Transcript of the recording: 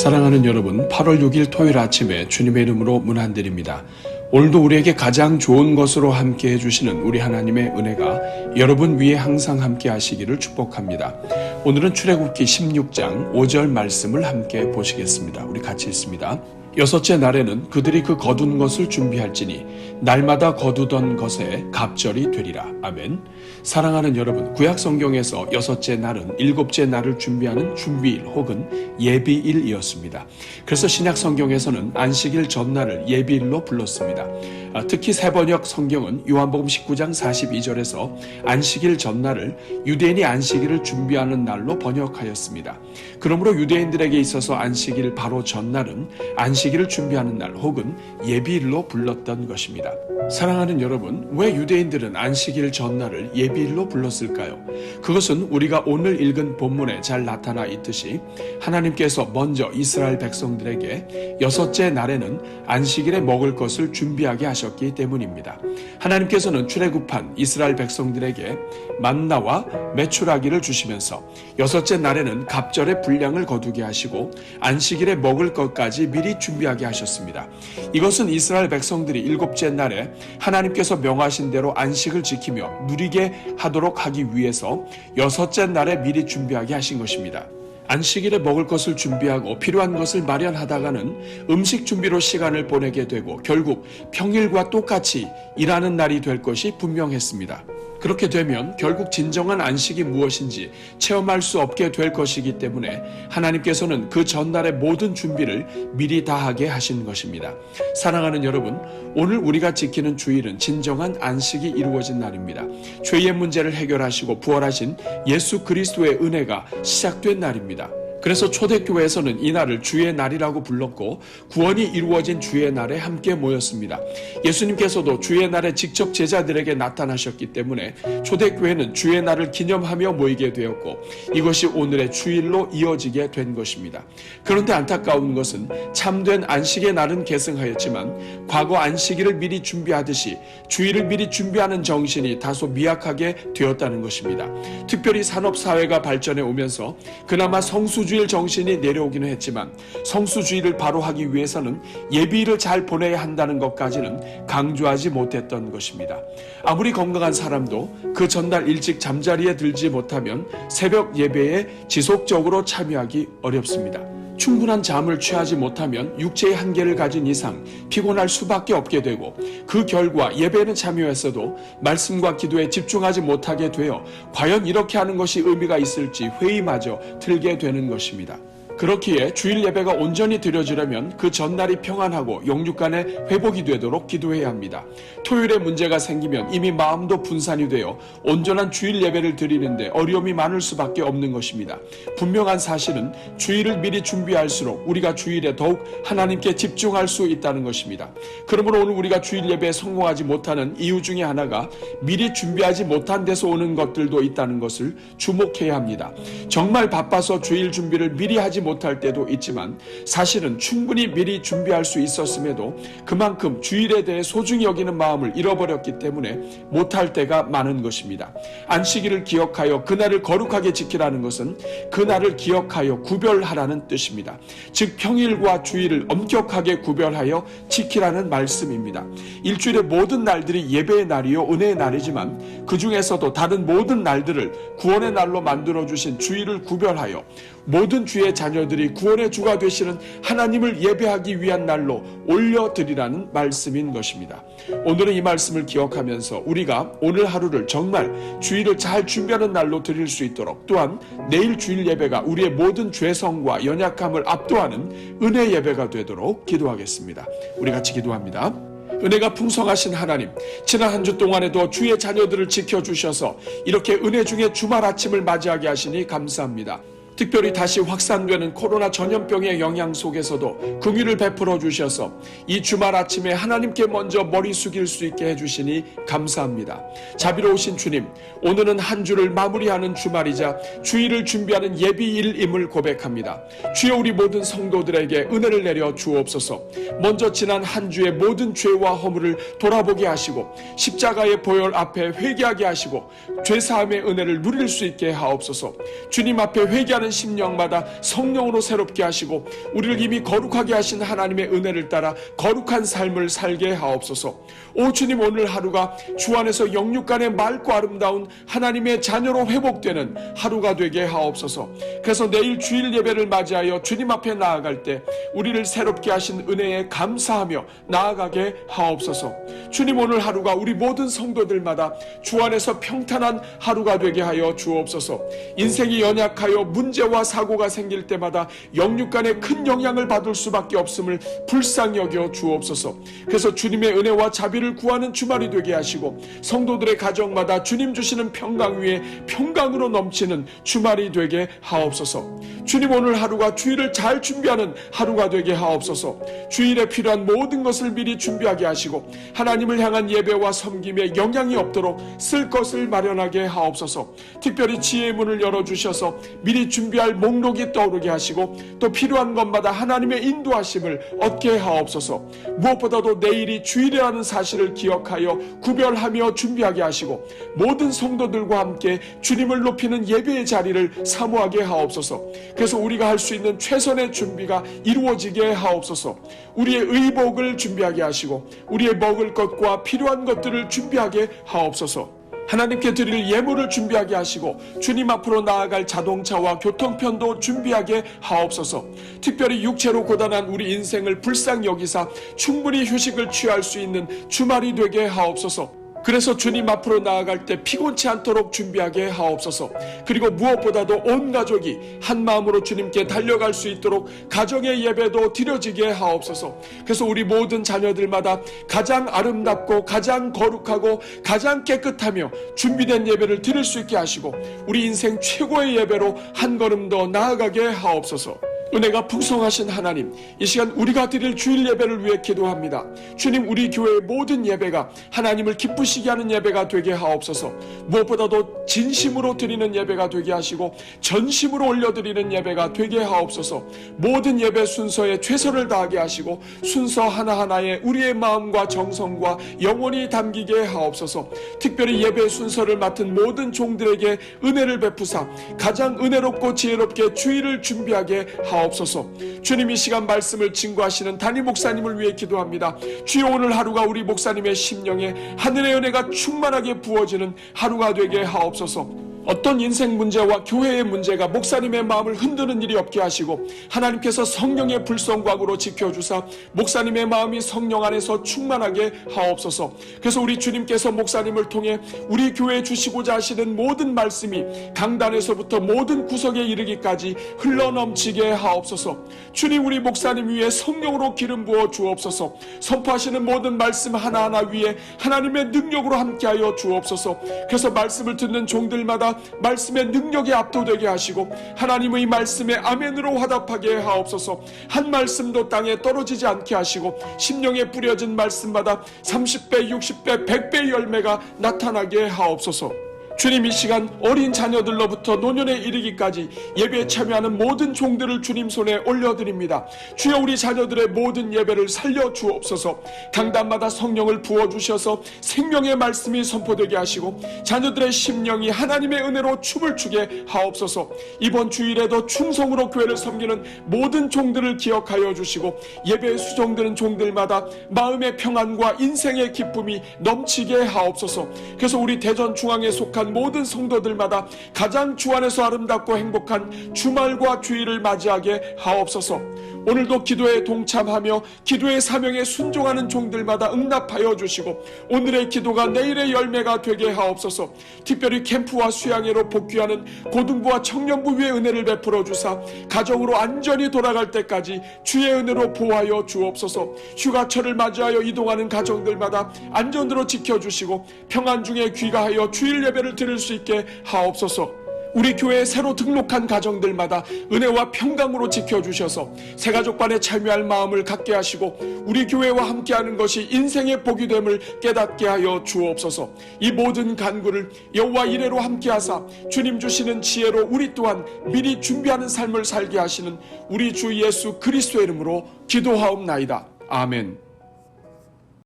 사랑하는 여러분, 8월 6일 토요일 아침에 주님의 이름으로 문안드립니다. 오늘도 우리에게 가장 좋은 것으로 함께 해주시는 우리 하나님의 은혜가 여러분 위에 항상 함께 하시기를 축복합니다. 오늘은 출애굽기 16장 5절 말씀을 함께 보시겠습니다. 우리 같이 읽습니다. 여섯째 날에는 그들이 그 거둔 것을 준비할지니 날마다 거두던 것에 갑절이 되리라. 아멘. 사랑하는 여러분, 구약 성경에서 여섯째 날은 일곱째 날을 준비하는 준비일 혹은 예비일이었습니다. 그래서 신약 성경에서는 안식일 전날을 예비일로 불렀습니다. 특히 세번역 성경은 요한복음 19장 42절에서 안식일 전날을 유대인이 안식일을 준비하는 날로 번역하였습니다. 그러므로 유대인들에게 있어서 안식일 바로 전날은 안식일을 준비하는 날 혹은 예비일로 불렀던 것입니다. 사랑하는 여러분, 왜 유대인들은 안식일 전날을 예비일로 불렀을까요? 그것은 우리가 오늘 읽은 본문에 잘 나타나 있듯이 하나님께서 먼저 이스라엘 백성들에게 여섯째 날에는 안식일에 먹을 것을 준비하게 하셨기 때문입니다. 하나님께서는 출애굽한 이스라엘 백성들에게 만나와 메추라기를 주시면서 여섯째 날에는 갑절의 분량을 거두게 하시고 안식일에 먹을 것까지 미리 준비하게 하셨습니다. 이것은 이스라엘 백성들이 일곱째 날에 하나님께서 명하신 대로 안식을 지키며 누리게 하도록 하기 위해서 여섯째 날에 미리 준비하게 하신 것입니다. 안식일에 먹을 것을 준비하고 필요한 것을 마련하다가는 음식 준비로 시간을 보내게 되고 결국 평일과 똑같이 일하는 날이 될 것이 분명했습니다. 그렇게 되면 결국 진정한 안식이 무엇인지 체험할 수 없게 될 것이기 때문에 하나님께서는 그 전날의 모든 준비를 미리 다 하게 하신 것입니다. 사랑하는 여러분, 오늘 우리가 지키는 주일은 진정한 안식이 이루어진 날입니다. 죄의 문제를 해결하시고 부활하신 예수 그리스도의 은혜가 시작된 날입니다. 그래서 초대교회에서는 이 날을 주의 날이라고 불렀고 구원이 이루어진 주의 날에 함께 모였습니다. 예수님께서도 주의 날에 직접 제자들에게 나타나셨기 때문에 초대교회는 주의 날을 기념하며 모이게 되었고 이것이 오늘의 주일로 이어지게 된 것입니다. 그런데 안타까운 것은 참된 안식의 날은 계승하였지만 과거 안식일을 미리 준비하듯이 주일을 미리 준비하는 정신이 다소 미약하게 되었다는 것입니다. 특별히 산업사회가 발전해 오면서 그나마 성수주의 정신이 내려오기는 했지만 성수주의를 바로 하기 위해서는 예비일을 잘 보내야 한다는 것까지는 강조하지 못했던 것입니다. 아무리 건강한 사람도 그 전날 일찍 잠자리에 들지 못하면 새벽 예배에 지속적으로 참여하기 어렵습니다. 충분한 잠을 취하지 못하면 육체의 한계를 가진 이상 피곤할 수밖에 없게 되고 그 결과 예배에는 참여했어도 말씀과 기도에 집중하지 못하게 되어 과연 이렇게 하는 것이 의미가 있을지 회의마저 들게 되는 것입니다. 그렇기에 주일 예배가 온전히 드려지려면 그 전날이 평안하고 영육간의 회복이 되도록 기도해야 합니다. 토요일에 문제가 생기면 이미 마음도 분산이 되어 온전한 주일 예배를 드리는데 어려움이 많을 수밖에 없는 것입니다. 분명한 사실은 주일을 미리 준비할수록 우리가 주일에 더욱 하나님께 집중할 수 있다는 것입니다. 그러므로 오늘 우리가 주일 예배에 성공하지 못하는 이유 중에 하나가 미리 준비하지 못한 데서 오는 것들도 있다는 것을 주목해야 합니다. 정말 바빠서 주일 준비를 미리 하지 못할 때도 있지만 사실은 충분히 미리 준비할 수 있었음에도 그만큼 주일에 대해 소중히 여기는 마음을 잃어버렸기 때문에 못할 때가 많은 것입니다. 안식일을 기억하여 그날을 거룩하게 지키라는 것은 그날을 기억하여 구별하라는 뜻입니다. 즉 평일과 주일을 엄격하게 구별하여 지키라는 말씀입니다. 일주일의 모든 날들이 예배의 날이요 은혜의 날이지만 그 중에서도 다른 모든 날들을 구원의 날로 만들어주신 주일을 구별하여 모든 주의 자녀들이 구원의 주가 되시는 하나님을 예배하기 위한 날로 올려드리라는 말씀인 것입니다. 오늘은 이 말씀을 기억하면서 우리가 오늘 하루를 정말 주일을 잘 준비하는 날로 드릴 수 있도록 또한 내일 주일 예배가 우리의 모든 죄성과 연약함을 압도하는 은혜 예배가 되도록 기도하겠습니다. 우리 같이 기도합니다. 은혜가 풍성하신 하나님, 지난 한 주 동안에도 주의 자녀들을 지켜주셔서 이렇게 은혜 중에 주말 아침을 맞이하게 하시니 감사합니다. 특별히 다시 확산되는 코로나 전염병의 영향 속에서도 긍휼을 베풀어 주셔서 이 주말 아침에 하나님께 먼저 머리 숙일 수 있게 해주시니 감사합니다. 자비로우신 주님, 오늘은 한 주를 마무리하는 주말이자 주일을 준비하는 예비일임을 고백합니다. 주여, 우리 모든 성도들에게 은혜를 내려 주옵소서. 먼저 지난 한 주의 모든 죄와 허물을 돌아보게 하시고 십자가의 보혈 앞에 회개하게 하시고 죄사함의 은혜를 누릴 수 있게 하옵소서. 주님 앞에 회개하는 준비하는 심령마다 성령으로 새롭게 하시고 우리를 이미 거룩하게 하신 하나님의 은혜를 따라 거룩한 삶을 살게 하옵소서. 오 주님, 오늘 하루가 주 안에서 영육간의 맑고 아름다운 하나님의 자녀로 회복되는 하루가 되게 하옵소서. 그래서 내일 주일 예배를 맞이하여 주님 앞에 나아갈 때 우리를 새롭게 하신 은혜에 감사하며 나아가게 하옵소서. 주님, 오늘 하루가 우리 모든 성도들마다 주 안에서 평탄한 하루가 되게 하여 주옵소서. 인생이 연약하여 문제와 사고가 생길 때마다 영육간에 큰 영향을 받을 수밖에 없음을 불쌍히 여겨 주옵소서. 그래서 주님의 은혜와 자비를 구하는 주말이 되게 하시고 성도들의 가정마다 주님 주시는 평강 위에 평강으로 넘치는 주말이 되게 하옵소서. 주님, 오늘 하루가 주일을 잘 준비하는 하루가 되게 하옵소서. 주일에 필요한 모든 것을 미리 준비하게 하시고 하나님을 향한 예배와 섬김에 영향이 없도록 쓸 것을 마련하게 하옵소서. 특별히 지혜의 문을 열어주셔서 미리 준비할 목록이 떠오르게 하시고 또 필요한 것마다 하나님의 인도하심을 얻게 하옵소서. 무엇보다도 내일이 주일이라는 사실을 기억하여 구별하며 준비하게 하시고 모든 성도들과 함께 주님을 높이는 예배의 자리를 사모하게 하옵소서. 그래서 우리가 할 수 있는 최선의 준비가 이루어지게 하옵소서. 우리의 의복을 준비하게 하시고 우리의 먹을 것과 필요한 것들을 준비하게 하옵소서. 하나님께 드릴 예물을 준비하게 하시고 주님 앞으로 나아갈 자동차와 교통편도 준비하게 하옵소서. 특별히 육체로 고단한 우리 인생을 불쌍히 여기사 충분히 휴식을 취할 수 있는 주말이 되게 하옵소서. 그래서 주님 앞으로 나아갈 때 피곤치 않도록 준비하게 하옵소서. 그리고 무엇보다도 온 가족이 한 마음으로 주님께 달려갈 수 있도록 가정의 예배도 드려지게 하옵소서. 그래서 우리 모든 자녀들마다 가장 아름답고 가장 거룩하고 가장 깨끗하며 준비된 예배를 드릴 수 있게 하시고 우리 인생 최고의 예배로 한 걸음 더 나아가게 하옵소서. 은혜가 풍성하신 하나님, 이 시간 우리가 드릴 주일 예배를 위해 기도합니다. 주님, 우리 교회의 모든 예배가 하나님을 기쁘시게 하는 예배가 되게 하옵소서. 무엇보다도 진심으로 드리는 예배가 되게 하시고 전심으로 올려드리는 예배가 되게 하옵소서. 모든 예배 순서에 최선을 다하게 하시고 순서 하나하나에 우리의 마음과 정성과 영혼이 담기게 하옵소서. 특별히 예배 순서를 맡은 모든 종들에게 은혜를 베푸사 가장 은혜롭고 지혜롭게 주일을 준비하게 하옵소서. 주님, 이 시간 말씀을 증거하시는 담임 목사님을 위해 기도합니다. 주여, 오늘 하루가 우리 목사님의 심령에 하늘의 은혜가 충만하게 부어지는 하루가 되게 하옵소서. 어떤 인생 문제와 교회의 문제가 목사님의 마음을 흔드는 일이 없게 하시고 하나님께서 성령의 불성광으로 지켜주사 목사님의 마음이 성령 안에서 충만하게 하옵소서. 그래서 우리 주님께서 목사님을 통해 우리 교회에 주시고자 하시는 모든 말씀이 강단에서부터 모든 구석에 이르기까지 흘러넘치게 하옵소서. 주님, 우리 목사님 위에 성령으로 기름 부어 주옵소서. 선포하시는 모든 말씀 하나하나 위에 하나님의 능력으로 함께하여 주옵소서. 그래서 말씀을 듣는 종들마다 말씀의 능력에 압도되게 하시고 하나님의 말씀에 아멘으로 화답하게 하옵소서. 한 말씀도 땅에 떨어지지 않게 하시고 심령에 뿌려진 말씀마다 30배, 60배, 100배의 열매가 나타나게 하옵소서. 주님, 이 시간 어린 자녀들로부터 노년에 이르기까지 예배에 참여하는 모든 종들을 주님 손에 올려드립니다. 주여, 우리 자녀들의 모든 예배를 살려 주옵소서. 강단마다 성령을 부어주셔서 생명의 말씀이 선포되게 하시고 자녀들의 심령이 하나님의 은혜로 춤을 추게 하옵소서. 이번 주일에도 충성으로 교회를 섬기는 모든 종들을 기억하여 주시고 예배에 수종되는 종들마다 마음의 평안과 인생의 기쁨이 넘치게 하옵소서. 그래서 우리 대전 중앙에 속한 모든 성도들마다 가장 주 안에서 아름답고 행복한 주말과 주일을 맞이하게 하옵소서. 오늘도 기도에 동참하며 기도의 사명에 순종하는 종들마다 응답하여 주시고 오늘의 기도가 내일의 열매가 되게 하옵소서. 특별히 캠프와 수양회로 복귀하는 고등부와 청년부 위에 은혜를 베풀어 주사 가정으로 안전히 돌아갈 때까지 주의 은혜로 보호하여 주옵소서. 휴가철을 맞이하여 이동하는 가정들마다 안전으로 지켜주시고 평안 중에 귀가하여 주일 예배를 드릴 수 있게 하옵소서. 우리 교회에 새로 등록한 가정들마다 은혜와 평강으로 지켜주셔서 새가족 간에 참여할 마음을 갖게 하시고 우리 교회와 함께하는 것이 인생의 복이 됨을 깨닫게 하여 주옵소서. 이 모든 간구를 여호와 이레로 함께하사 주님 주시는 지혜로 우리 또한 미리 준비하는 삶을 살게 하시는 우리 주 예수 그리스도의 이름으로 기도하옵나이다. 아멘.